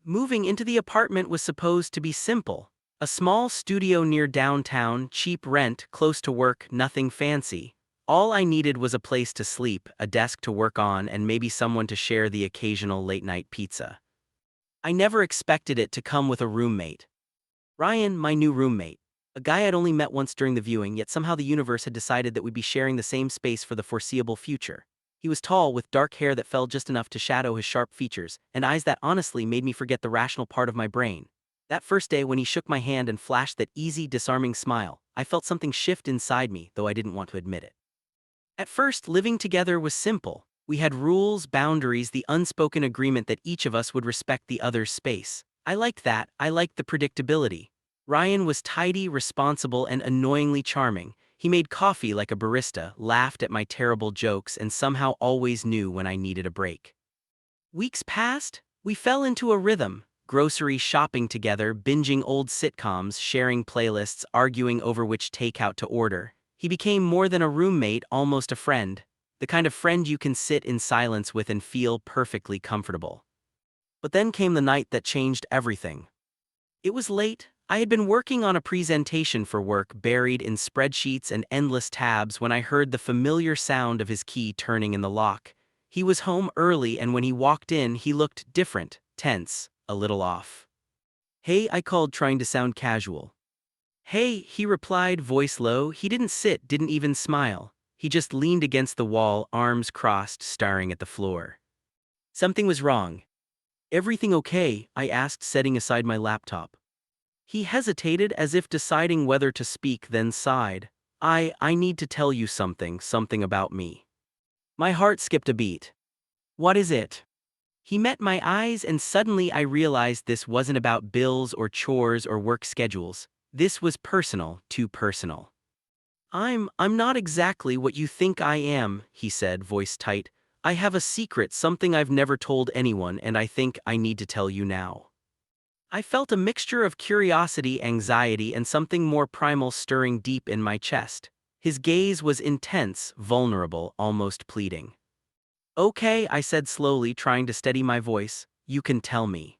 Moving into the apartment was supposed to be simple. A small studio near downtown, cheap rent, close to work, nothing fancy. All I needed was a place to sleep, a desk to work on, and maybe someone to share the occasional late-night pizza. I never expected it to come with a roommate. Ryan, my new roommate. A guy I'd only met once during the viewing, yet somehow the universe had decided that we'd be sharing the same space for the foreseeable future. He was tall, with dark hair that fell just enough to shadow his sharp features, and eyes that honestly made me forget the rational part of my brain. That first day when he shook my hand and flashed that easy, disarming smile, I felt something shift inside me, though I didn't want to admit it. At first, living together was simple. We had rules, boundaries, the unspoken agreement that each of us would respect the other's space. I liked that. I liked the predictability. Ryan was tidy, responsible, and annoyingly charming. He made coffee like a barista, laughed at my terrible jokes, and somehow always knew when I needed a break. Weeks passed. We fell into a rhythm. Grocery shopping together, binging old sitcoms, sharing playlists, arguing over which takeout to order. He became more than a roommate, almost a friend. The kind of friend you can sit in silence with and feel perfectly comfortable. But then came the night that changed everything. It was late. I had been working on a presentation for work, buried in spreadsheets and endless tabs, when I heard the familiar sound of his key turning in the lock. He was home early, and when he walked in, he looked different, tense, a little off. "Hey," I called, trying to sound casual. "Hey," he replied, voice low. He didn't sit, didn't even smile. He just leaned against the wall, arms crossed, staring at the floor. Something was wrong. "Everything okay?" I asked, setting aside my laptop. He hesitated, as if deciding whether to speak, then sighed. I need to tell you something about me." My heart skipped a beat. "What is it?" He met my eyes, and suddenly I realized this wasn't about bills or chores or work schedules. This was personal, too personal. I'm not exactly what you think I am," he said, voice tight. "I have a secret, something I've never told anyone, and I think I need to tell you now." I felt a mixture of curiosity, anxiety, and something more primal stirring deep in my chest. His gaze was intense, vulnerable, almost pleading. "Okay," I said slowly, trying to steady my voice. "You can tell me."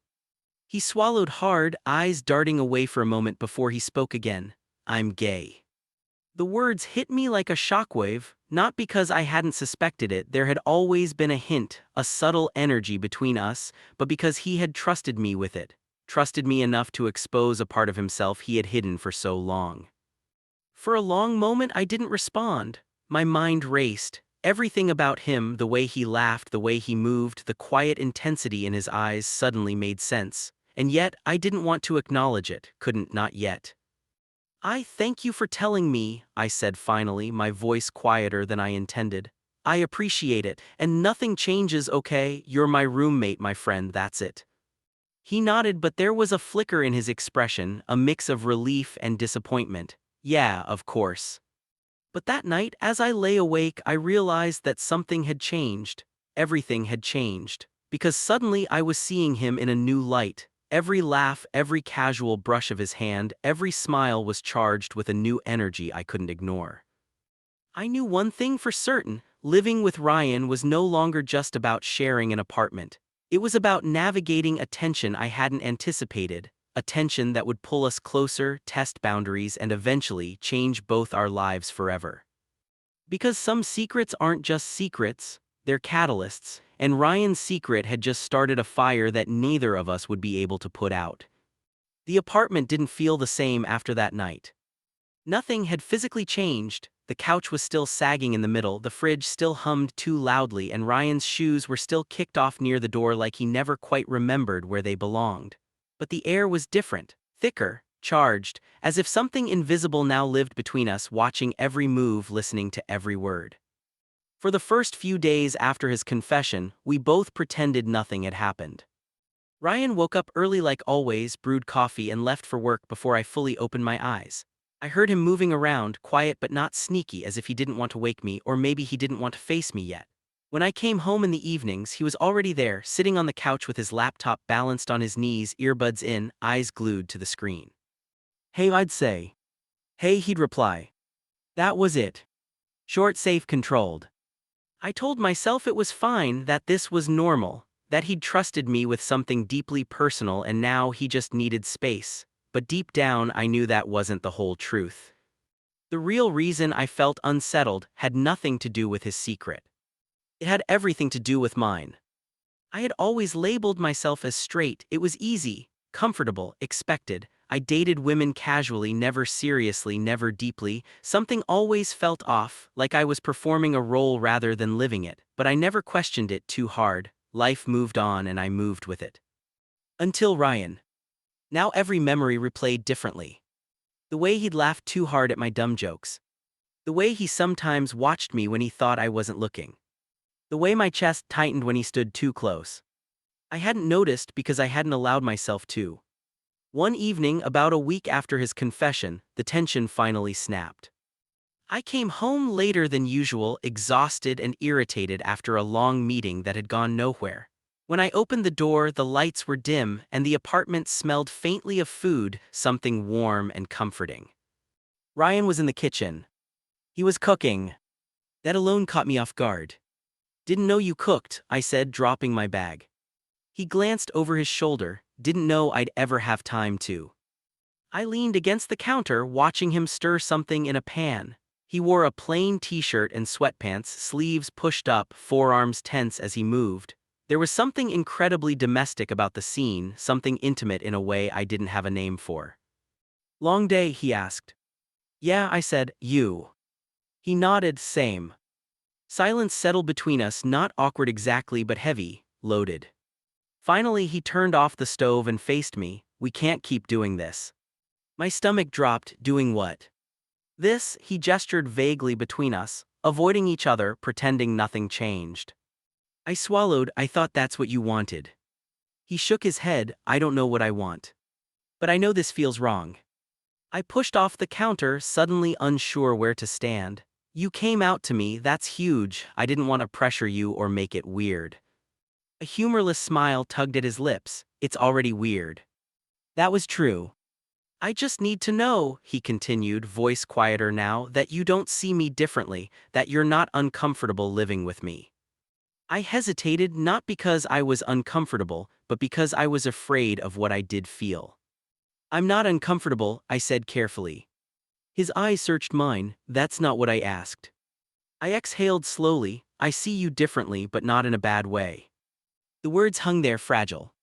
He swallowed hard, eyes darting away for a moment before he spoke again. "I'm gay." The words hit me like a shockwave, not because I hadn't suspected it. There had always been a hint, a subtle energy between us, but because he had trusted me with it. Trusted me enough to expose a part of himself he had hidden for so long. For a long moment I didn't respond. My mind raced. Everything about him, the way he laughed, the way he moved, the quiet intensity in his eyes suddenly made sense. And yet, I didn't want to acknowledge it, couldn't, not yet. "I thank you for telling me," I said finally, my voice quieter than I intended. "I appreciate it, and nothing changes, okay? You're my roommate, my friend, that's it." He nodded, but there was a flicker in his expression, a mix of relief and disappointment. "Yeah, of course." But that night, as I lay awake, I realized that something had changed. Everything had changed. Because suddenly I was seeing him in a new light. Every laugh, every casual brush of his hand, every smile was charged with a new energy I couldn't ignore. I knew one thing for certain: living with Ryan was no longer just about sharing an apartment. It was about navigating a tension I hadn't anticipated, a tension that would pull us closer, test boundaries, and eventually change both our lives forever. Because some secrets aren't just secrets, they're catalysts, and Ryan's secret had just started a fire that neither of us would be able to put out. The apartment didn't feel the same after that night. Nothing had physically changed. The couch was still sagging in the middle, the fridge still hummed too loudly, and Ryan's shoes were still kicked off near the door like he never quite remembered where they belonged. But the air was different, thicker, charged, as if something invisible now lived between us, watching every move, listening to every word. For the first few days after his confession, we both pretended nothing had happened. Ryan woke up early like always, brewed coffee, and left for work before I fully opened my eyes. I heard him moving around, quiet but not sneaky, as if he didn't want to wake me, or maybe he didn't want to face me yet. When I came home in the evenings, he was already there, sitting on the couch with his laptop balanced on his knees, earbuds in, eyes glued to the screen. "Hey," I'd say. "Hey," he'd reply. That was it. Short, safe, controlled. I told myself it was fine, that this was normal. that he'd trusted me with something deeply personal and now he just needed space. But deep down, I knew that wasn't the whole truth. The real reason I felt unsettled had nothing to do with his secret. It had everything to do with mine. I had always labeled myself as straight. It was easy, comfortable, expected. I dated women casually, never seriously, never deeply. Something always felt off, like I was performing a role rather than living it, but I never questioned it too hard. Life moved on and I moved with it. Until Ryan. Now every memory replayed differently. The way he'd laughed too hard at my dumb jokes. The way he sometimes watched me when he thought I wasn't looking. The way my chest tightened when he stood too close. I hadn't noticed because I hadn't allowed myself to. One evening, about a week after his confession, the tension finally snapped. I came home later than usual, exhausted and irritated after a long meeting that had gone nowhere. When I opened the door, the lights were dim and the apartment smelled faintly of food, something warm and comforting. Ryan was in the kitchen. He was cooking. That alone caught me off guard. "Didn't know you cooked," I said, dropping my bag. He glanced over his shoulder, didn't know I'd ever have time to. I leaned against the counter, watching him stir something in a pan. He wore a plain t-shirt and sweatpants, sleeves pushed up, forearms tense as he moved. There was something incredibly domestic about the scene, something intimate in a way I didn't have a name for. "Long day?" he asked. "Yeah," I said. "You?" He nodded, same. Silence settled between us, not awkward exactly but heavy, loaded. Finally he turned off the stove and faced me. "We can't keep doing this." My stomach dropped. "Doing what?" "This," he gestured vaguely between us, avoiding each other, pretending nothing changed. I swallowed. "I thought that's what you wanted." He shook his head. "I don't know what I want. But I know this feels wrong." I pushed off the counter, suddenly unsure where to stand. "You came out to me, that's huge. I didn't want to pressure you or make it weird." A humorless smile tugged at his lips. "It's already weird." That was true. "I just need to know," he continued, voice quieter now, "that you don't see me differently, that you're not uncomfortable living with me." I hesitated, not because I was uncomfortable, but because I was afraid of what I did feel. "I'm not uncomfortable," I said carefully. His eyes searched mine. "That's not what I asked." I exhaled slowly. "I see you differently, but not in a bad way." The words hung there fragile.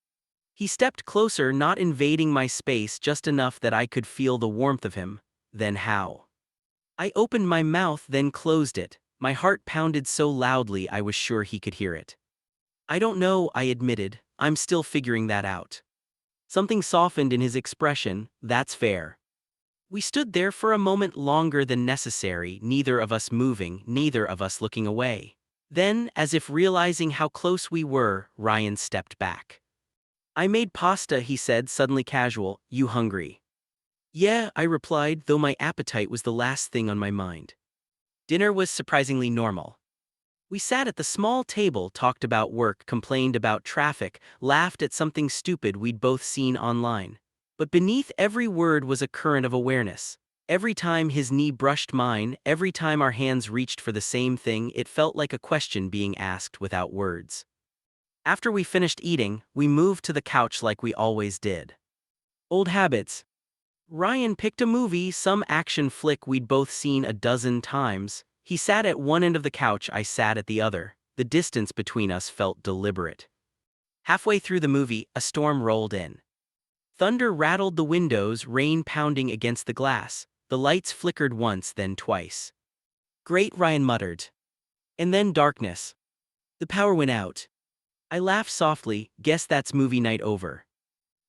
He stepped closer, not invading my space, just enough that I could feel the warmth of him. "Then how?" I opened my mouth, then closed it. My heart pounded so loudly I was sure he could hear it. "I don't know," I admitted. "I'm still figuring that out." Something softened in his expression. "That's fair." We stood there for a moment longer than necessary, neither of us moving, neither of us looking away. Then, as if realizing how close we were, Ryan stepped back. "I made pasta," he said, suddenly casual. "You hungry?" "Yeah," I replied, though my appetite was the last thing on my mind. Dinner was surprisingly normal. We sat at the small table, talked about work, complained about traffic, laughed at something stupid we'd both seen online. But beneath every word was a current of awareness. Every time his knee brushed mine, every time our hands reached for the same thing, it felt like a question being asked without words. After we finished eating, we moved to the couch like we always did. Old habits. Ryan picked a movie, some action flick we'd both seen a dozen times. He sat at one end of the couch, I sat at the other. The distance between us felt deliberate. Halfway through the movie, a storm rolled in. Thunder rattled the windows, rain pounding against the glass. The lights flickered once, then twice. "Great," Ryan muttered. And then darkness. The power went out. I laughed softly. "Guess that's movie night over."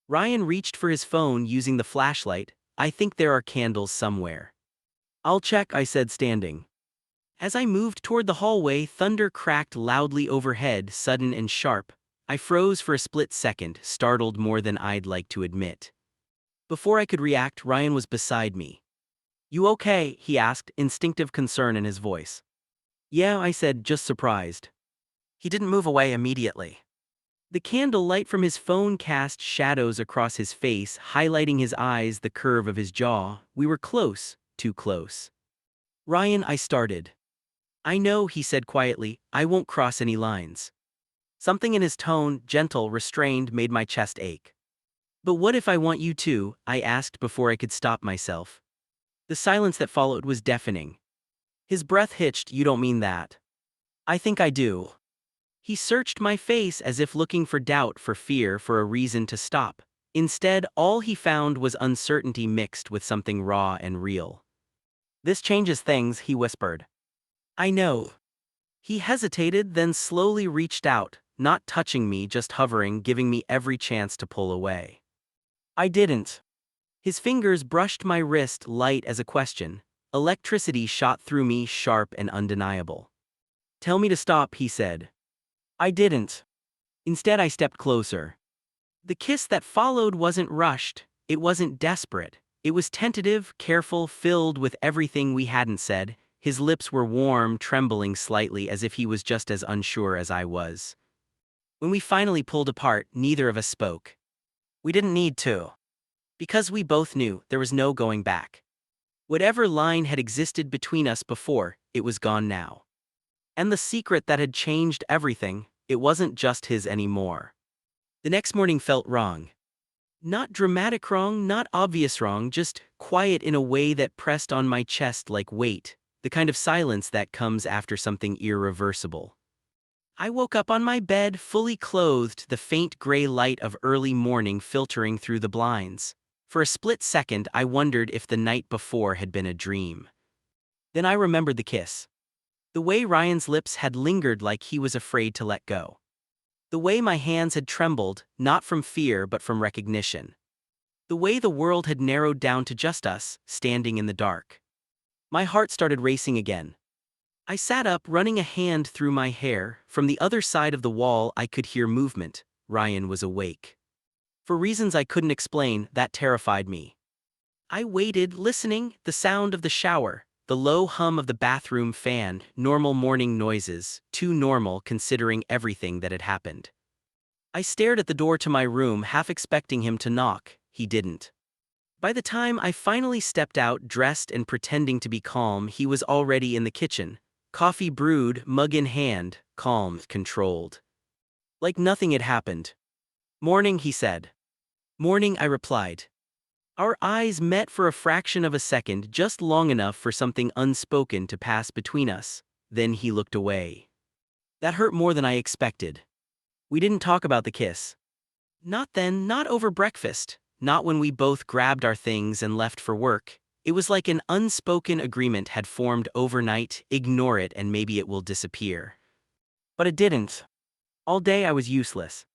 Ryan reached for his phone, using the flashlight. "I think there are candles somewhere." "I'll check," I said, standing. As I moved toward the hallway, thunder cracked loudly overhead, sudden and sharp. I froze for a split second, startled more than I'd like to admit. Before I could react, Ryan was beside me. "You okay?" he asked, instinctive concern in his voice. "Yeah," I said, just surprised. He didn't move away immediately. The candle light from his phone cast shadows across his face, highlighting his eyes, the curve of his jaw. We were close, too close. "Ryan," I started. "I know," he said quietly. "I won't cross any lines." Something in his tone, gentle, restrained, made my chest ache. But what if I want you to? I asked before I could stop myself. The silence that followed was deafening. His breath hitched. You don't mean that. I think I do. He searched my face as if looking for doubt, for fear, for a reason to stop. Instead, all he found was uncertainty mixed with something raw and real. This changes things, he whispered. I know. He hesitated, then slowly reached out, not touching me, just hovering, giving me every chance to pull away. I didn't. His fingers brushed my wrist, light as a question. Electricity shot through me, sharp and undeniable. Tell me to stop, he said. I didn't. Instead, I stepped closer. The kiss that followed wasn't rushed, it wasn't desperate. It was tentative, careful, filled with everything we hadn't said. His lips were warm, trembling slightly as if he was just as unsure as I was. When we finally pulled apart, neither of us spoke. We didn't need to. Because we both knew there was no going back. Whatever line had existed between us before, it was gone now. And the secret that had changed everything, it wasn't just his anymore. The next morning felt wrong. Not dramatic wrong, not obvious wrong, just quiet in a way that pressed on my chest like weight, the kind of silence that comes after something irreversible. I woke up on my bed, fully clothed, the faint gray light of early morning filtering through the blinds. For a split second, I wondered if the night before had been a dream. Then I remembered the kiss. The way Ryan's lips had lingered like he was afraid to let go. The way my hands had trembled, not from fear but from recognition. The way the world had narrowed down to just us, standing in the dark. My heart started racing again. I sat up, running a hand through my hair. From the other side of the wall I could hear movement. Ryan was awake. For reasons I couldn't explain, that terrified me. I waited, listening, the sound of the shower, the low hum of the bathroom fan, normal morning noises, too normal considering everything that had happened. I stared at the door to my room, half expecting him to knock. He didn't. By the time I finally stepped out, dressed and pretending to be calm, he was already in the kitchen. Coffee brewed, mug in hand, calm, controlled. Like nothing had happened. Morning, he said. Morning, I replied. Our eyes met for a fraction of a second, just long enough for something unspoken to pass between us. Then he looked away. That hurt more than I expected. We didn't talk about the kiss. Not then, not over breakfast, not when we both grabbed our things and left for work. It was like an unspoken agreement had formed overnight. Ignore it and maybe it will disappear. But it didn't. All day I was useless.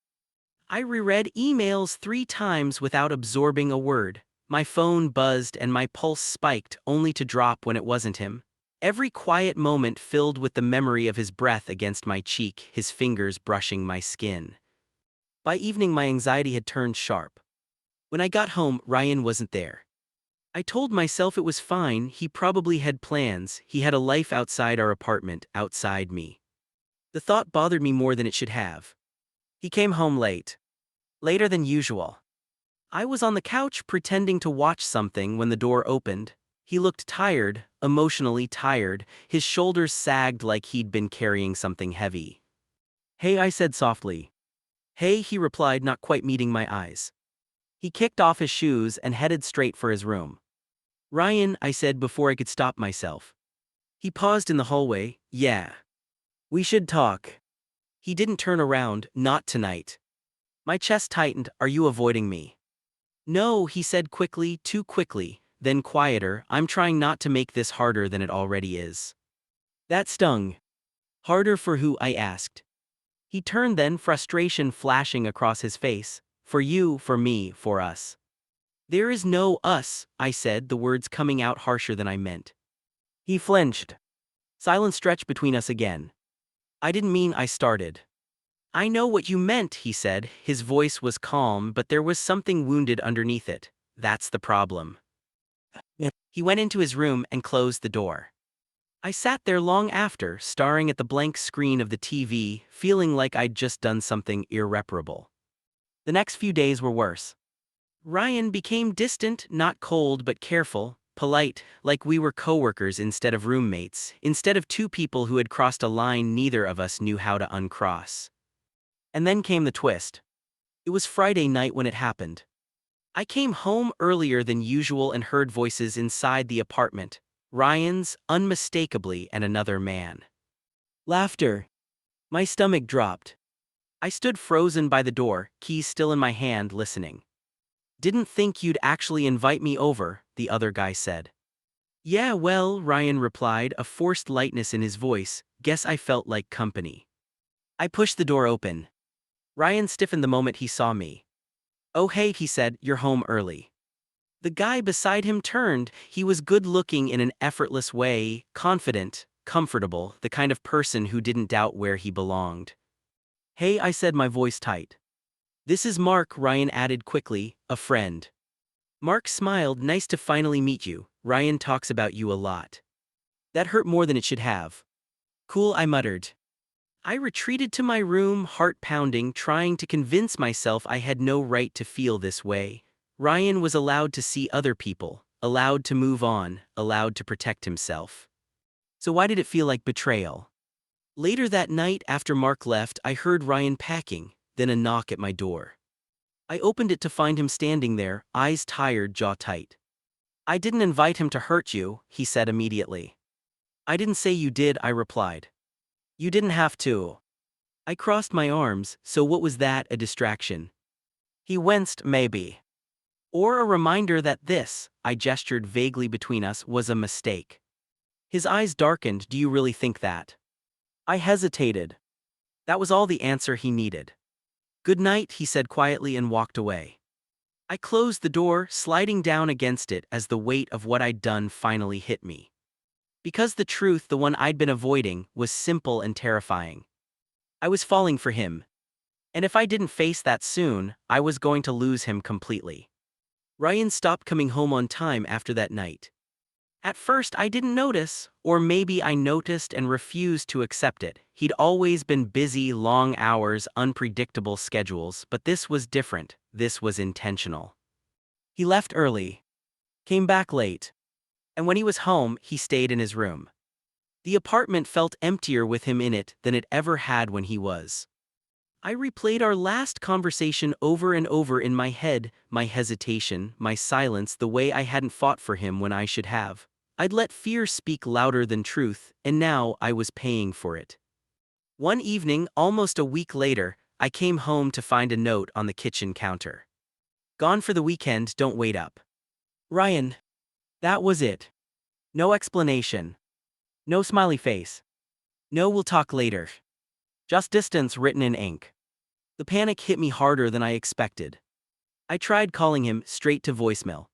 I reread emails 3 times without absorbing a word. My phone buzzed and my pulse spiked, only to drop when it wasn't him. Every quiet moment filled with the memory of his breath against my cheek, his fingers brushing my skin. By evening my anxiety had turned sharp. When I got home, Ryan wasn't there. I told myself it was fine, he probably had plans, he had a life outside our apartment, outside me. The thought bothered me more than it should have. He came home late. Later than usual. I was on the couch pretending to watch something when the door opened. He looked tired, emotionally tired, his shoulders sagged like he'd been carrying something heavy. Hey, I said softly. Hey, he replied, not quite meeting my eyes. He kicked off his shoes and headed straight for his room. Ryan, I said before I could stop myself. He paused in the hallway. Yeah. We should talk. He didn't turn around, not tonight. My chest tightened. Are you avoiding me? No, he said quickly, too quickly, then quieter. I'm trying not to make this harder than it already is. That stung. Harder for who? I asked. He turned then, frustration flashing across his face. For you, for me, for us. There is no us, I said, the words coming out harsher than I meant. He flinched. Silence stretched between us again. I didn't mean I started. I know what you meant, he said. His voice was calm, but there was something wounded underneath it. That's the problem. He went into his room and closed the door. I sat there long after, staring at the blank screen of the TV, feeling like I'd just done something irreparable. The next few days were worse. Ryan became distant, not cold but careful, polite, like we were coworkers instead of roommates, instead of 2 people who had crossed a line neither of us knew how to uncross. And then came the twist. It was Friday night when it happened. I came home earlier than usual and heard voices inside the apartment. Ryan's, unmistakably, and another man. Laughter. My stomach dropped. I stood frozen by the door, keys still in my hand, listening. Didn't think you'd actually invite me over, the other guy said. Yeah, well, Ryan replied, a forced lightness in his voice. Guess I felt like company. I pushed the door open. Ryan stiffened the moment he saw me. Oh hey, he said, you're home early. The guy beside him turned. He was good-looking in an effortless way, confident, comfortable, the kind of person who didn't doubt where he belonged. Hey, I said, my voice tight. This is Mark, Ryan added quickly, a friend. Mark smiled. Nice to finally meet you. Ryan talks about you a lot. That hurt more than it should have. Cool, I muttered. I retreated to my room, heart pounding, trying to convince myself I had no right to feel this way. Ryan was allowed to see other people, allowed to move on, allowed to protect himself. So why did it feel like betrayal? Later that night, after Mark left, I heard Ryan packing, then a knock at my door. I opened it to find him standing there, eyes tired, jaw tight. I didn't invite him to hurt you, he said immediately. I didn't say you did, I replied. You didn't have to. I crossed my arms. So what was that, a distraction? He winced. Maybe. Or a reminder that this, I gestured vaguely between us, was a mistake. His eyes darkened. Do you really think that? I hesitated. That was all the answer he needed. Good night, he said quietly and walked away. I closed the door, sliding down against it as the weight of what I'd done finally hit me. Because the truth, the one I'd been avoiding, was simple and terrifying. I was falling for him. And if I didn't face that soon, I was going to lose him completely. Ryan stopped coming home on time after that night. At first I didn't notice, or maybe I noticed and refused to accept it. He'd always been busy, long hours, unpredictable schedules, but this was different. This was intentional. He left early, came back late, and when he was home, he stayed in his room. The apartment felt emptier with him in it than it ever had when he was. I replayed our last conversation over and over in my head, my hesitation, my silence, the way I hadn't fought for him when I should have. I'd let fear speak louder than truth, and now I was paying for it. One evening, almost a week later, I came home to find a note on the kitchen counter. Gone for the weekend, don't wait up. Ryan. That was it. No explanation. No smiley face. No we'll talk later. Just distance written in ink. The panic hit me harder than I expected. I tried calling him, straight to voicemail.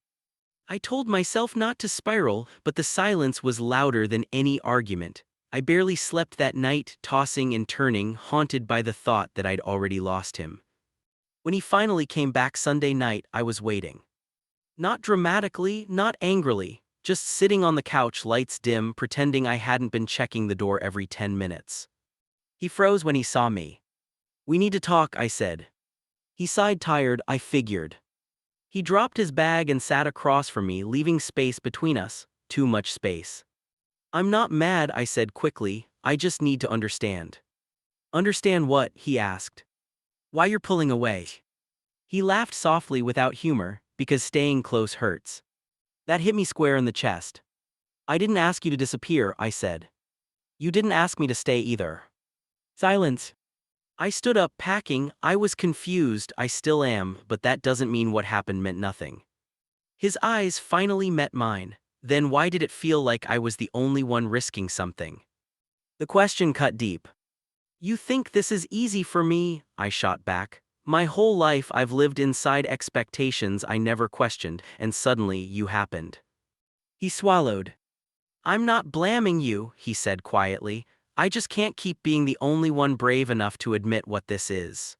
I told myself not to spiral, but the silence was louder than any argument. I barely slept that night, tossing and turning, haunted by the thought that I'd already lost him. When he finally came back Sunday night, I was waiting. Not dramatically, not angrily, just sitting on the couch, lights dim, pretending I hadn't been checking the door every 10 minutes. He froze when he saw me. We need to talk, I said. He sighed, tired, I figured. He dropped his bag and sat across from me, leaving space between us, too much space. I'm not mad, I said quickly, I just need to understand. Understand what? He asked. Why you're pulling away. He laughed softly without humor, because staying close hurts. That hit me square in the chest. I didn't ask you to disappear, I said. You didn't ask me to stay either. Silence. I stood up, packing. I was confused, I still am, but that doesn't mean what happened meant nothing. His eyes finally met mine. Then why did it feel like I was the only one risking something? The question cut deep. You think this is easy for me? I shot back. My whole life I've lived inside expectations I never questioned, and suddenly you happened. He swallowed. I'm not blaming you, he said quietly. I just can't keep being the only one brave enough to admit what this is.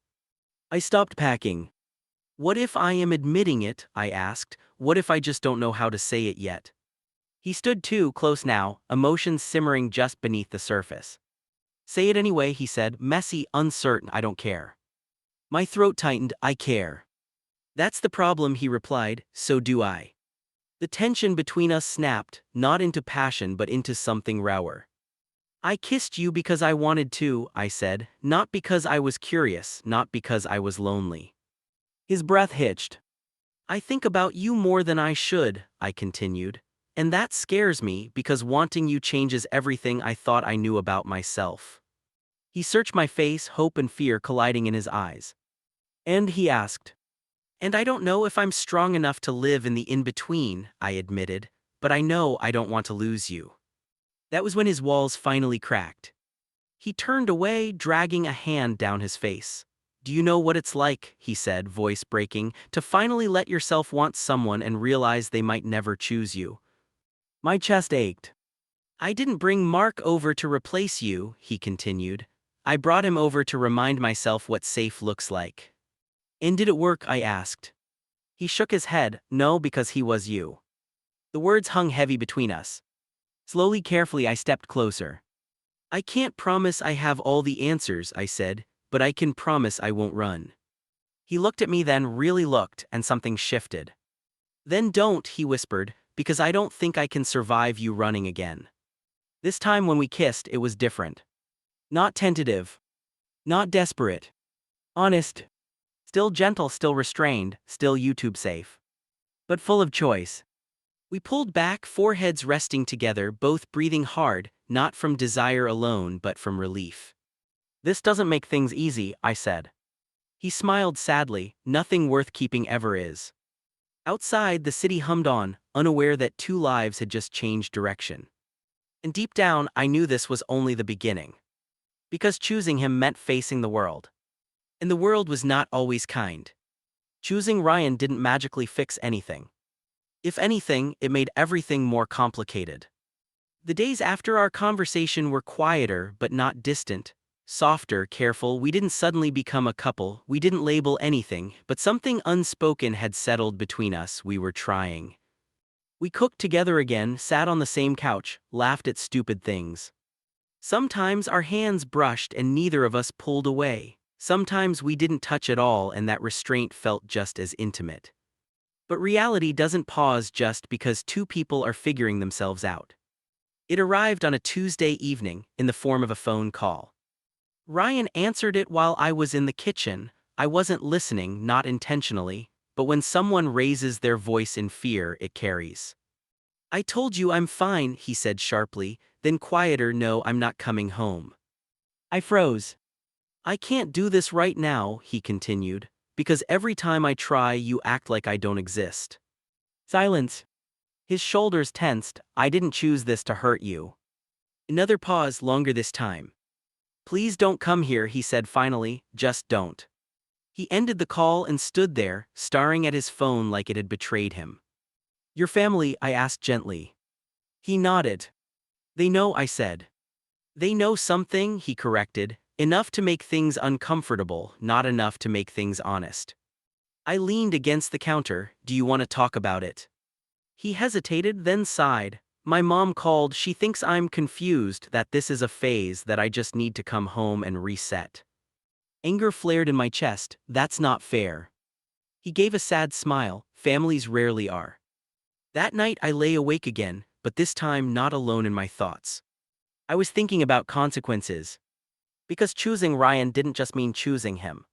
I stopped packing. What if I am admitting it? I asked. What if I just don't know how to say it yet? He stood too close now, emotions simmering just beneath the surface. Say it anyway, he said, messy, uncertain. I don't care. My throat tightened. I care. That's the problem, he replied, so do I. The tension between us snapped, not into passion but into something rawer. I kissed you because I wanted to, I said, not because I was curious, not because I was lonely. His breath hitched. I think about you more than I should, I continued. And that scares me because wanting you changes everything I thought I knew about myself. He searched my face, hope and fear colliding in his eyes. And he asked, "And I don't know if I'm strong enough to live in the in-between," I admitted, "but I know I don't want to lose you." That was when his walls finally cracked. He turned away, dragging a hand down his face. "Do you know what it's like," he said, voice breaking, "to finally let yourself want someone and realize they might never choose you?" My chest ached. "I didn't bring Mark over to replace you," he continued. "I brought him over to remind myself what safe looks like." "And did it work?" I asked. He shook his head. "No, because he was you." The words hung heavy between us. Slowly, carefully, I stepped closer. "I can't promise I have all the answers," I said, "but I can promise I won't run." He looked at me, then really looked, and something shifted. "Then don't," he whispered, "because I don't think I can survive you running again." This time when we kissed, it was different. Not tentative. Not desperate. Honest. Still gentle, still restrained, still YouTube safe. But full of choice. We pulled back, foreheads resting together, both breathing hard, not from desire alone but from relief. "This doesn't make things easy," I said. He smiled sadly. "Nothing worth keeping ever is." Outside, the city hummed on, unaware that two lives had just changed direction. And deep down, I knew this was only the beginning. Because choosing him meant facing the world. And the world was not always kind. Choosing Ryan didn't magically fix anything. If anything, it made everything more complicated. The days after our conversation were quieter but not distant, softer, careful. We didn't suddenly become a couple, we didn't label anything, but something unspoken had settled between us. We were trying. We cooked together again, sat on the same couch, laughed at stupid things. Sometimes our hands brushed and neither of us pulled away. Sometimes we didn't touch at all and that restraint felt just as intimate. But reality doesn't pause just because two people are figuring themselves out. It arrived on a Tuesday evening, in the form of a phone call. Ryan answered it while I was in the kitchen. I wasn't listening, not intentionally, but when someone raises their voice in fear, it carries. "I told you I'm fine," he said sharply, then quieter, "No, I'm not coming home." I froze. "I can't do this right now," he continued, "because every time I try, you act like I don't exist." Silence. His shoulders tensed. "I didn't choose this to hurt you." Another pause, longer this time. "Please don't come here," he said finally, "just don't." He ended the call and stood there, staring at his phone like it had betrayed him. "Your family?" I asked gently. He nodded. "They know," I said. "They know something," he corrected, "enough to make things uncomfortable, not enough to make things honest." I leaned against the counter. "Do you want to talk about it?" He hesitated, then sighed. "My mom called. She thinks I'm confused, that this is a phase, that I just need to come home and reset." Anger flared in my chest. "That's not fair." He gave a sad smile. "Families rarely are." That night I lay awake again, but this time not alone in my thoughts. I was thinking about consequences. Because choosing Ryan didn't just mean choosing him.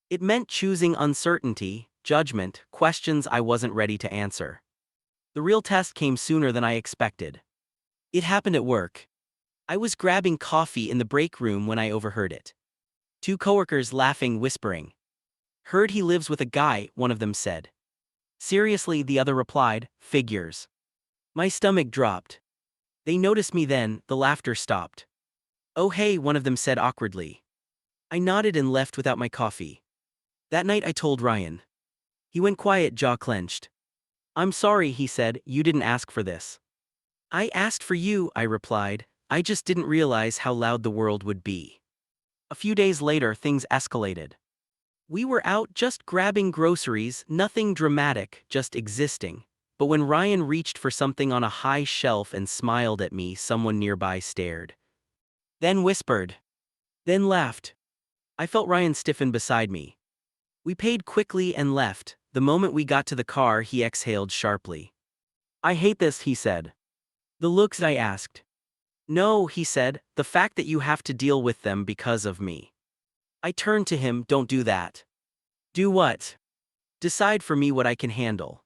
It meant choosing uncertainty, judgment, questions I wasn't ready to answer. The real test came sooner than I expected. It happened at work. I was grabbing coffee in the break room when I overheard it. Two coworkers laughing, whispering. "Heard he lives with a guy," one of them said. "Seriously," the other replied, "figures." My stomach dropped. They noticed me then, the laughter stopped. "Oh hey," one of them said awkwardly. I nodded and left without my coffee. That night I told Ryan. He went quiet, jaw clenched. "I'm sorry," he said, "you didn't ask for this." "I asked for you," I replied. "I just didn't realize how loud the world would be." A few days later, things escalated. We were out just grabbing groceries, nothing dramatic, just existing. But when Ryan reached for something on a high shelf and smiled at me, someone nearby stared. Then whispered. Then laughed. I felt Ryan stiffen beside me. We paid quickly and left. The moment we got to the car, he exhaled sharply. "I hate this," he said. "The looks?" I asked. No, he said, the fact that you have to deal with them because of me. I turned to him, don't do that. Do what? Decide for me what I can handle.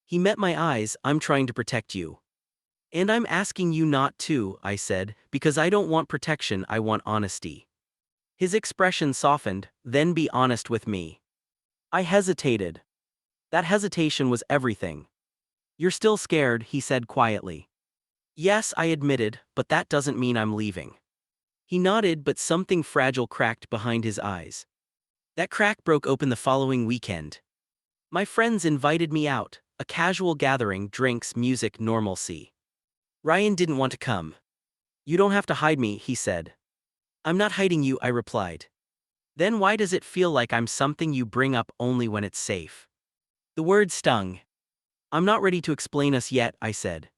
He met my eyes, I'm trying to protect you. And I'm asking you not to, I said, because I don't want protection, I want honesty. His expression softened, then be honest with me. I hesitated. That hesitation was everything. You're still scared, he said quietly. Yes, I admitted, but that doesn't mean I'm leaving. He nodded, but something fragile cracked behind his eyes. That crack broke open the following weekend. My friends invited me out, a casual gathering, drinks, music, normalcy. Ryan didn't want to come. You don't have to hide me, he said. I'm not hiding you, I replied. Then why does it feel like I'm something you bring up only when it's safe? The word stung. I'm not ready to explain us yet, I said.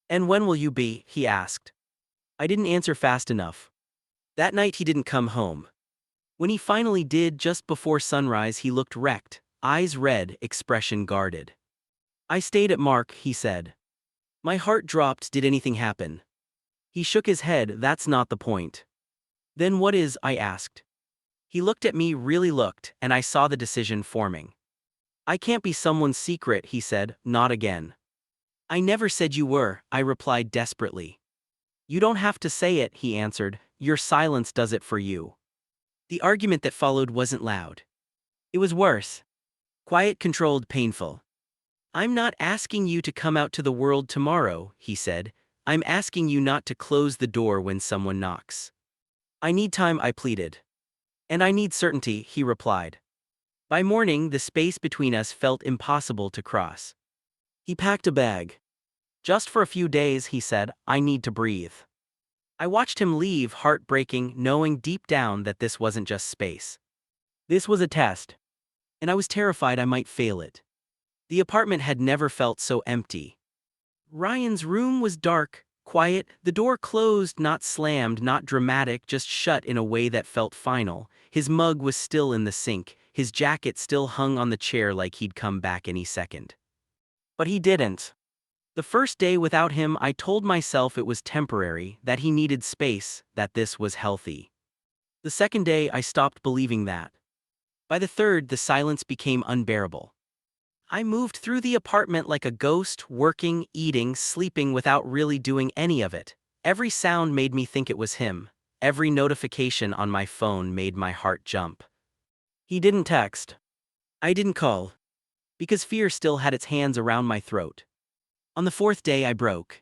And when will you be, he asked. I didn't answer fast enough. That night he didn't come home. When he finally did, just before sunrise, he looked wrecked, eyes red, expression guarded. I stayed at Mark, he said. My heart dropped, did anything happen? He shook his head, that's not the point. Then what is, I asked. He looked at me, really looked, and I saw the decision forming. I can't be someone's secret, he said, not again. I never said you were, I replied desperately. You don't have to say it, he answered, your silence does it for you. The argument that followed wasn't loud. It was worse. Quiet, controlled, painful. I'm not asking you to come out to the world tomorrow, he said. I'm asking you not to close the door when someone knocks. I need time, I pleaded. And I need certainty, he replied. By morning, the space between us felt impossible to cross. He packed a bag. Just for a few days, he said, I need to breathe. I watched him leave, heartbreaking, knowing deep down that this wasn't just space. This was a test. And I was terrified I might fail it. The apartment had never felt so empty. Ryan's room was dark, quiet, the door closed, not slammed, not dramatic, just shut in a way that felt final. His mug was still in the sink, his jacket still hung on the chair like he'd come back any second. But he didn't. The first day without him, I told myself it was temporary, that he needed space, that this was healthy. The second day, I stopped believing that. By the third, the silence became unbearable. I moved through the apartment like a ghost, working, eating, sleeping without really doing any of it. Every sound made me think it was him. Every notification on my phone made my heart jump. He didn't text. I didn't call. Because fear still had its hands around my throat. On the fourth day, I broke.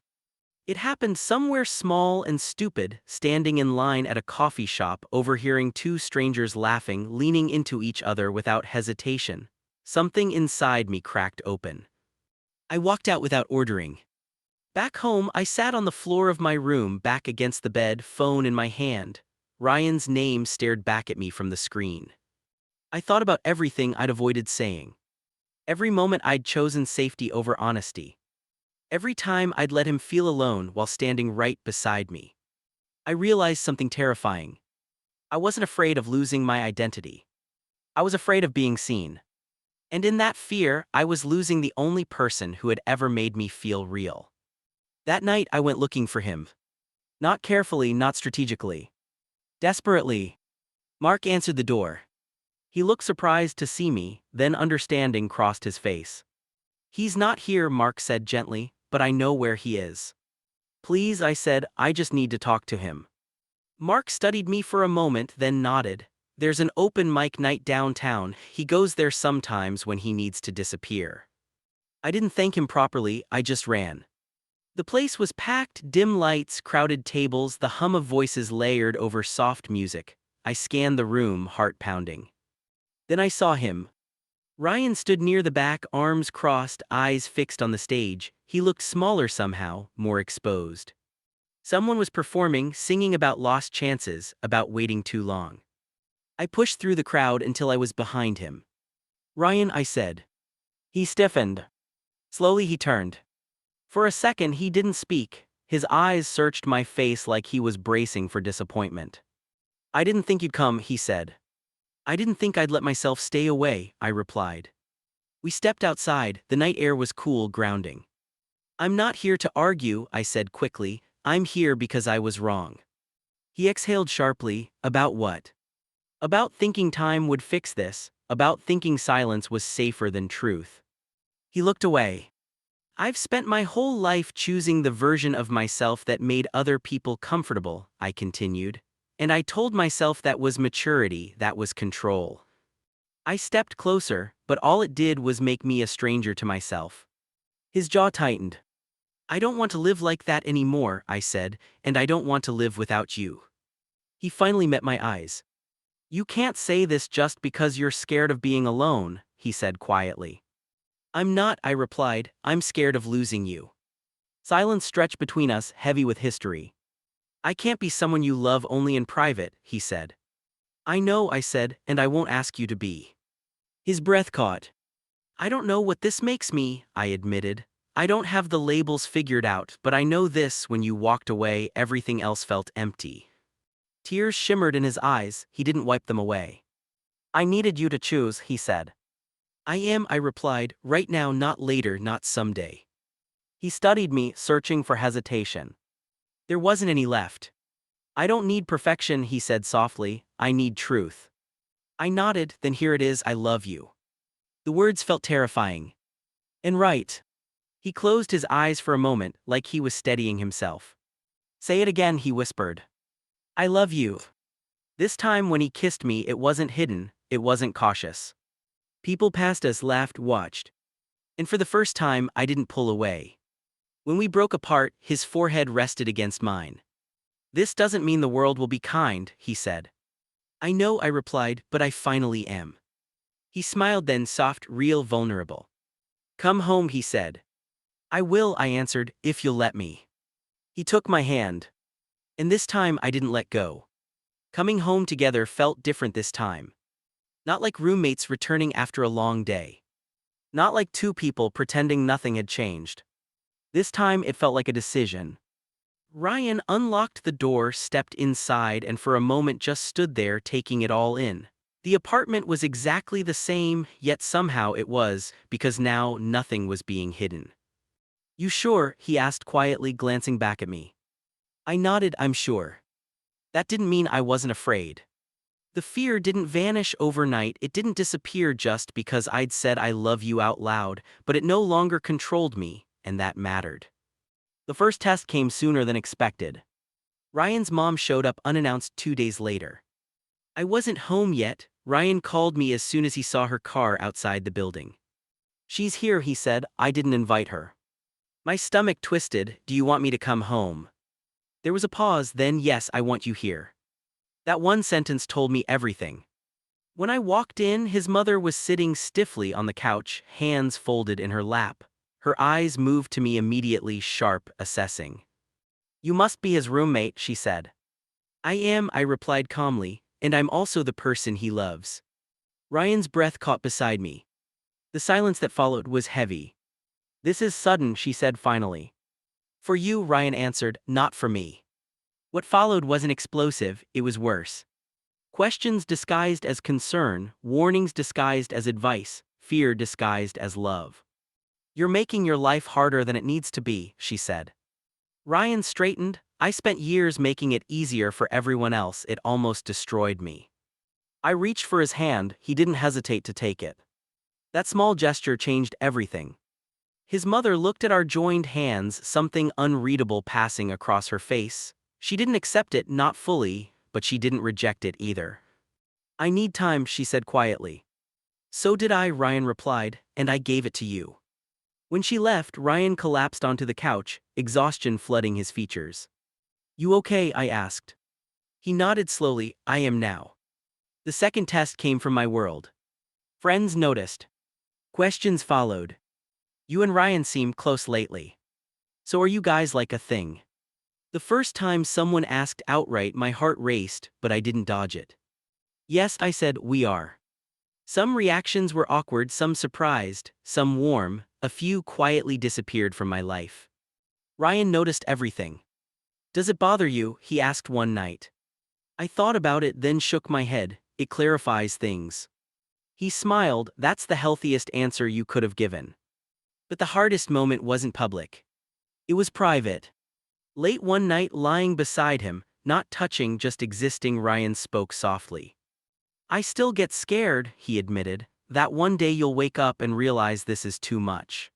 It happened somewhere small and stupid, standing in line at a coffee shop, overhearing two strangers laughing, leaning into each other without hesitation. Something inside me cracked open. I walked out without ordering. Back home, I sat on the floor of my room, back against the bed, phone in my hand. Ryan's name stared back at me from the screen. I thought about everything I'd avoided saying. Every moment I'd chosen safety over honesty. Every time I'd let him feel alone while standing right beside me. I realized something terrifying. I wasn't afraid of losing my identity. I was afraid of being seen. And in that fear, I was losing the only person who had ever made me feel real. That night, I went looking for him. Not carefully, not strategically. Desperately. Mark answered the door. He looked surprised to see me, then understanding crossed his face. He's not here, Mark said gently, but I know where he is. Please, I said, I just need to talk to him. Mark studied me for a moment, then nodded. There's an open mic night downtown, he goes there sometimes when he needs to disappear. I didn't thank him properly, I just ran. The place was packed, dim lights, crowded tables, the hum of voices layered over soft music. I scanned the room, heart pounding. Then I saw him. Ryan stood near the back, arms crossed, eyes fixed on the stage. He looked smaller somehow, more exposed. Someone was performing, singing about lost chances, about waiting too long. I pushed through the crowd until I was behind him. Ryan, I said. He stiffened. Slowly he turned. For a second he didn't speak. His eyes searched my face like he was bracing for disappointment. I didn't think you'd come, he said. I didn't think I'd let myself stay away, I replied. We stepped outside, the night air was cool, grounding. I'm not here to argue, I said quickly. I'm here because I was wrong. He exhaled sharply. About what? About thinking time would fix this, about thinking silence was safer than truth. He looked away. I've spent my whole life choosing the version of myself that made other people comfortable, I continued. And I told myself that was maturity, that was control. I stepped closer, but all it did was make me a stranger to myself. His jaw tightened. I don't want to live like that anymore, I said, and I don't want to live without you. He finally met my eyes. You can't say this just because you're scared of being alone, he said quietly. I'm not, I replied, I'm scared of losing you. Silence stretched between us, heavy with history. I can't be someone you love only in private, he said. I know, I said, and I won't ask you to be. His breath caught. I don't know what this makes me, I admitted. I don't have the labels figured out, but I know this: when you walked away, everything else felt empty. Tears shimmered in his eyes, he didn't wipe them away. I needed you to choose, he said. I am, I replied, right now, not later, not someday. He studied me, searching for hesitation. There wasn't any left. I don't need perfection, he said softly, I need truth. I nodded. Then here it is, I love you. The words felt terrifying. And right. He closed his eyes for a moment, like he was steadying himself. Say it again, he whispered. I love you. This time when he kissed me, it wasn't hidden, it wasn't cautious. People past us laughed, watched. And for the first time, I didn't pull away. When we broke apart, his forehead rested against mine. This doesn't mean the world will be kind, he said. I know, I replied, but I finally am. He smiled then, soft, real, vulnerable. Come home, he said. I will, I answered, if you'll let me. He took my hand. And this time I didn't let go. Coming home together felt different this time. Not like roommates returning after a long day. Not like two people pretending nothing had changed. This time it felt like a decision. Ryan unlocked the door, stepped inside, and for a moment just stood there, taking it all in. The apartment was exactly the same, yet somehow it was, because now nothing was being hidden. You sure? He asked quietly, glancing back at me. I nodded, I'm sure. That didn't mean I wasn't afraid. The fear didn't vanish overnight, it didn't disappear just because I'd said I love you out loud, but it no longer controlled me, and that mattered. The first test came sooner than expected. Ryan's mom showed up unannounced 2 days later. I wasn't home yet. Ryan called me as soon as he saw her car outside the building. She's here, he said, I didn't invite her. My stomach twisted. Do you want me to come home? There was a pause, then yes, I want you here. That one sentence told me everything. When I walked in, his mother was sitting stiffly on the couch, hands folded in her lap. Her eyes moved to me immediately, sharp, assessing. You must be his roommate, she said. I am, I replied calmly, and I'm also the person he loves. Ryan's breath caught beside me. The silence that followed was heavy. This is sudden, she said finally. For you, Ryan answered, not for me. What followed wasn't explosive, it was worse. Questions disguised as concern, warnings disguised as advice, fear disguised as love. You're making your life harder than it needs to be, she said. Ryan straightened. I spent years making it easier for everyone else, it almost destroyed me. I reached for his hand, he didn't hesitate to take it. That small gesture changed everything. His mother looked at our joined hands, something unreadable passing across her face. She didn't accept it, not fully, but she didn't reject it either. I need time, she said quietly. So did I, Ryan replied, and I gave it to you. When she left, Ryan collapsed onto the couch, exhaustion flooding his features. You okay? I asked. He nodded slowly. I am now. The second test came from my world. Friends noticed. Questions followed. You and Ryan seem close lately. So are you guys like a thing? The first time someone asked outright, my heart raced, but I didn't dodge it. Yes, I said, we are. Some reactions were awkward, some surprised, some warm, a few quietly disappeared from my life. Ryan noticed everything. Does it bother you? He asked one night. I thought about it, then shook my head. It clarifies things. He smiled. That's the healthiest answer you could have given. But the hardest moment wasn't public. It was private. Late one night, lying beside him, not touching, just existing, Ryan spoke softly. I still get scared, he admitted, that one day you'll wake up and realize this is too much.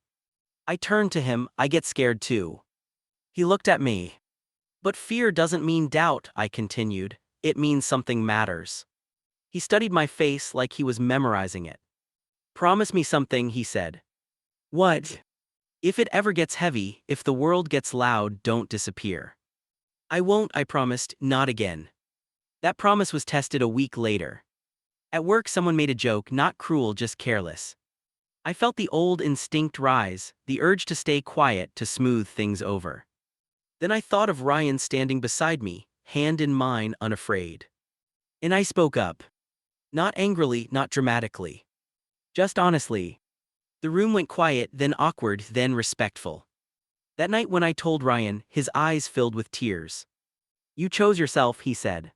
I turned to him. I get scared too. He looked at me. But fear doesn't mean doubt, I continued. It means something matters. He studied my face like he was memorizing it. Promise me something, he said. What? If it ever gets heavy, if the world gets loud, don't disappear. I won't, I promised, not again. That promise was tested a week later. At work, someone made a joke, not cruel, just careless. I felt the old instinct rise, the urge to stay quiet, to smooth things over. Then I thought of Ryan standing beside me, hand in mine, unafraid. And I spoke up. Not angrily, not dramatically. Just honestly. The room went quiet, then awkward, then respectful. That night when I told Ryan, his eyes filled with tears. You chose yourself, he said.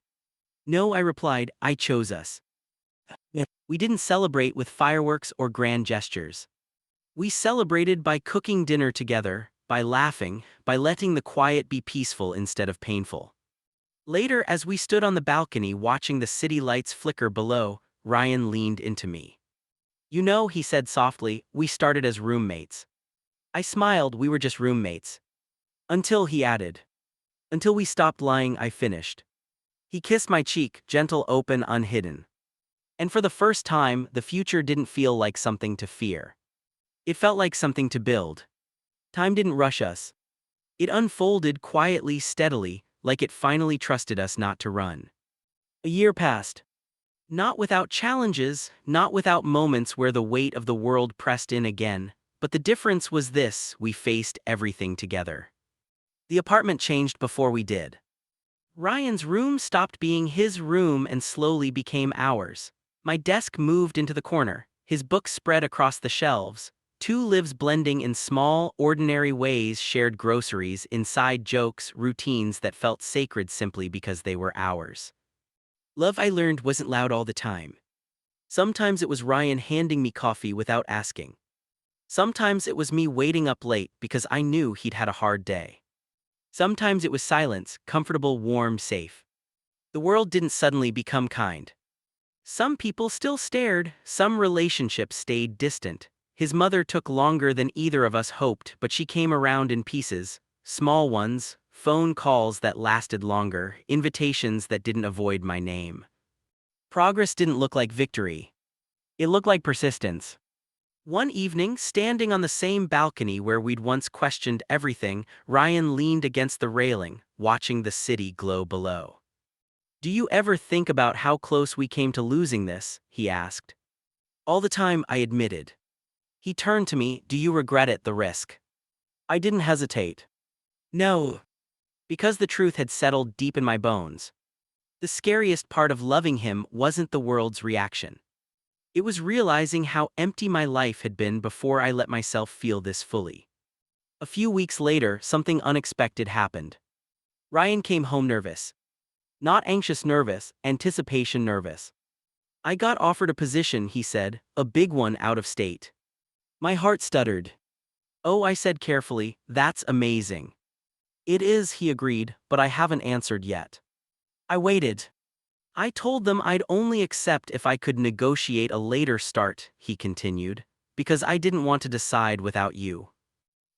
No, I replied, I chose us. We didn't celebrate with fireworks or grand gestures. We celebrated by cooking dinner together, by laughing, by letting the quiet be peaceful instead of painful. Later, as we stood on the balcony watching the city lights flicker below, Ryan leaned into me. You know, he said softly, we started as roommates. I smiled, we were just roommates. Until, he added. Until we stopped lying, I finished. He kissed my cheek, gentle, open, unhidden. And for the first time, the future didn't feel like something to fear. It felt like something to build. Time didn't rush us. It unfolded quietly, steadily, like it finally trusted us not to run. A year passed. Not without challenges, not without moments where the weight of the world pressed in again, but the difference was this: we faced everything together. The apartment changed before we did. Ryan's room stopped being his room and slowly became ours. My desk moved into the corner, his books spread across the shelves, two lives blending in small, ordinary ways, shared groceries, inside jokes, routines that felt sacred simply because they were ours. Love, I learned, wasn't loud all the time. Sometimes it was Ryan handing me coffee without asking. Sometimes it was me waiting up late because I knew he'd had a hard day. Sometimes it was silence, comfortable, warm, safe. The world didn't suddenly become kind. Some people still stared, some relationships stayed distant. His mother took longer than either of us hoped, but she came around in pieces, small ones, phone calls that lasted longer, invitations that didn't avoid my name. Progress didn't look like victory. It looked like persistence. One evening, standing on the same balcony where we'd once questioned everything, Ryan leaned against the railing, watching the city glow below. Do you ever think about how close we came to losing this? He asked. All the time, I admitted. He turned to me. Do you regret it, the risk? I didn't hesitate. No. Because the truth had settled deep in my bones. The scariest part of loving him wasn't the world's reaction. It was realizing how empty my life had been before I let myself feel this fully. A few weeks later, something unexpected happened. Ryan came home nervous. Not anxious nervous, anticipation nervous. I got offered a position, he said, a big one out of state. My heart stuttered. Oh, I said carefully, that's amazing. It is, he agreed, but I haven't answered yet. I waited. I told them I'd only accept if I could negotiate a later start, he continued, because I didn't want to decide without you.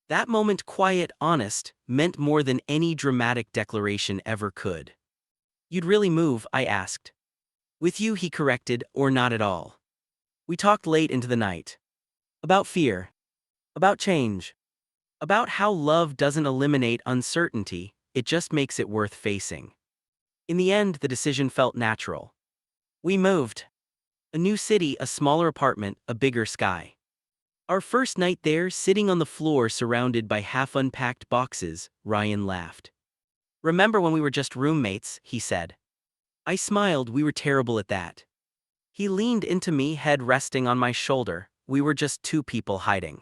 That moment, quiet, honest, meant more than any dramatic declaration ever could. You'd really move, I asked. With you, he corrected, or not at all. We talked late into the night. About fear. About change. About how love doesn't eliminate uncertainty, it just makes it worth facing. In the end, the decision felt natural. We moved. A new city, a smaller apartment, a bigger sky. Our first night there, sitting on the floor surrounded by half-unpacked boxes, Ryan laughed. Remember when we were just roommates, he said. I smiled. We were terrible at that. He leaned into me, head resting on my shoulder. We were just two people hiding.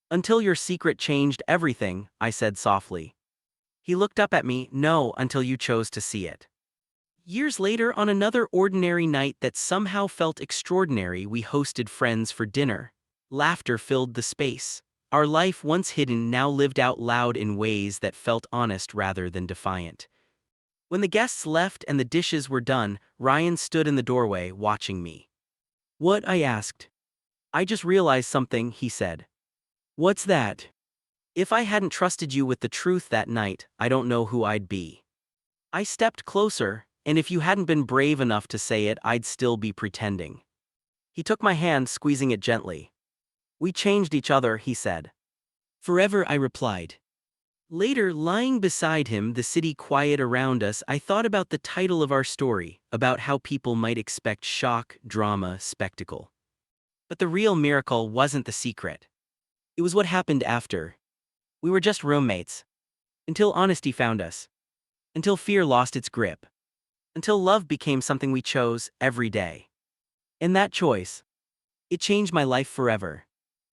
Until your secret changed everything, I said softly. He looked up at me. No, until you chose to see it. Years later, on another ordinary night that somehow felt extraordinary, we hosted friends for dinner. Laughter filled the space. Our life, once hidden, now lived out loud in ways that felt honest rather than defiant. When the guests left and the dishes were done, Ryan stood in the doorway, watching me. "What?" I asked. "I just realized something," he said. "What's that?" "If I hadn't trusted you with the truth that night, I don't know who I'd be." I stepped closer, "And if you hadn't been brave enough to say it, I'd still be pretending." He took my hand, squeezing it gently. "We changed each other," he said. "Forever," I replied. Later, lying beside him, the city quiet around us, I thought about the title of our story, about how people might expect shock, drama, spectacle. But the real miracle wasn't the secret. It was what happened after. We were just roommates. Until honesty found us. Until fear lost its grip. Until love became something we chose every day. And that choice, it changed my life forever.